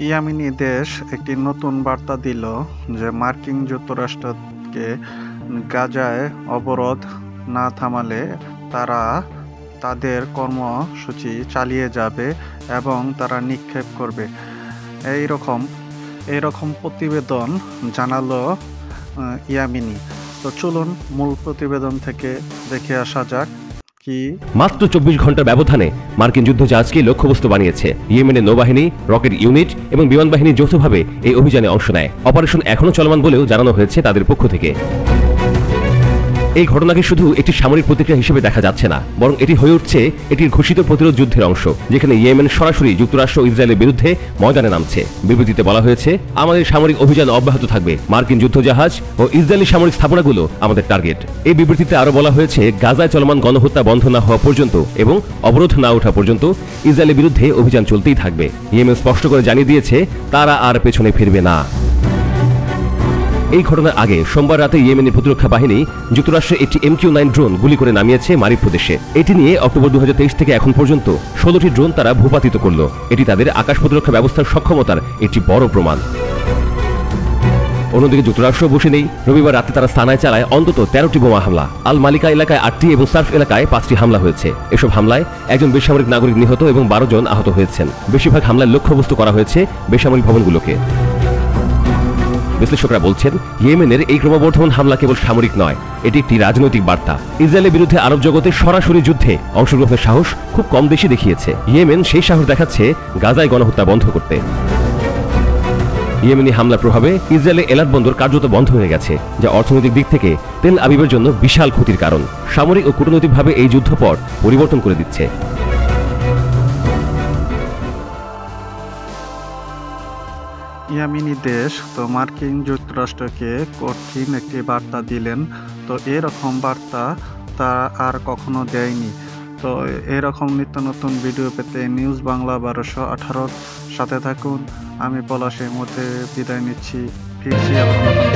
Yemeni দেশ একটি নতুন বার্তা দিল যে মার্কিন যুক্তরাষ্ট্রকে গাজায় অবরোধ না থামালে তারা তাদের কর্মসূচি চালিয়ে যাবে এবং তারা নিক্ষেপ করবে। এইরকম প্রতিবেদন জানালো ইয়েমেনি। তো চলুন মূল প্রতিবেদন থেকে দেখে আসা যাক। মাত্র 24 ঘন্টার ব্যবধানে মার্কিন যুদ্ধজাহাজকে লক্ষ্যবস্তু বানিয়েছে ইয়েমেনের নৌবাহিনী, রকেট ইউনিট এবং বিমান বাহিনী যৌথভাবে এই অভিযানে অংশ নেয়। অপারেশন এখনো চলমান বলেও জানানো হয়েছে তাদের পক্ষ থেকে। এই ঘটনাকে শুধু একটি সামরিক প্রতিক্রিয়া হিসেবে দেখা যাচ্ছে না, বরং এটি হয়ে উঠছে এটির ঘোষিত প্রতিরোধ যুদ্ধের অংশ, যেখানে ইয়েমেন সরাসরি যুক্তরাষ্ট্র ও ইসরায়েলের বিরুদ্ধে ময়দানে নামছে। বিবৃতিতে বলা হয়েছে, আমাদের সামরিক অভিযান অব্যাহত থাকবে, মার্কিন যুদ্ধজাহাজ ও ইসরায়েলি সামরিক স্থাপনাগুলো আমাদের টার্গেট। এই বিবৃতিতে আরো বলা হয়েছে, গাজায় চলমান গণহত্যা বন্ধ না হওয়া পর্যন্ত এবং অবরোধ না ওঠা পর্যন্ত ইসরায়েলের বিরুদ্ধে অভিযান চলতেই থাকবে। ইয়েমেন স্পষ্ট করে জানিয়ে দিয়েছে তারা আর পেছনে ফিরবে না। এই ঘটনার আগে সোমবার রাতে ইয়েমেনি প্রতিরক্ষা বাহিনী যুক্তরাষ্ট্রের একটি MQ-9 ড্রোন গুলি করে নামিয়েছে মারিব প্রদেশে। এটি নিয়ে অক্টোবর 2023 থেকে এখন পর্যন্ত 16টি ড্রোন তারা ভূপাতিত করল। এটি তাদের আকাশ প্রতিরক্ষা ব্যবস্থার সক্ষমতার একটি বড় প্রমাণ। অন্যদিকে যুক্তরাষ্ট্র বসে নেই। রবিবার রাতে তারা সানায় চালায় অন্তত 13টি বোমা হামলা। আল মালিকা এলাকায় 8টি এবং সার্ফ এলাকায় 5টি হামলা হয়েছে। এসব হামলায় একজন বেসামরিক নাগরিক নিহত এবং 12 জন আহত হয়েছেন। বেশিরভাগ হামলায় লক্ষ্যবস্তু করা হয়েছে বেসামরিক ভবনগুলোকে। বিশ্লেষকরা বলছেন, ইয়েমেনের এই ক্রমবর্ধমান হামলা কেবল সামরিক নয়, এটি একটি রাজনৈতিক বার্তা। ইসরায়েলের বিরুদ্ধে আরব জগতে সরাসরি যুদ্ধে অংশগ্রহণের সাহস খুব কম দেশই দেখিয়েছে। ইয়েমেন সেই সাহস দেখাচ্ছে গাজায় গণহত্যা বন্ধ করতে। ইয়েমেনি হামলার প্রভাবে ইসরায়েলের এলাত বন্দর কার্যত বন্ধ হয়ে গেছে, যা অর্থনৈতিক দিক থেকে তেল আবিবের জন্য বিশাল ক্ষতির কারণ। সামরিক ও কূটনৈতিকভাবে এই যুদ্ধপট পরিবর্তন করে দিচ্ছে। ইয়েমেনি দেশ তো মার্কিন যুক্তরাষ্ট্রকে কঠিন একটি বার্তা দিলেন। তো এরকম বার্তা তা আর কখনো দেয়নি। তো এরকম নিত্য নতুন ভিডিও পেতে নিউজ বাংলা 1218 সাথে থাকুন। আমি পলাশ এই মুহূর্তে বিদায় নিচ্ছি। ফিরছি আবার নতুন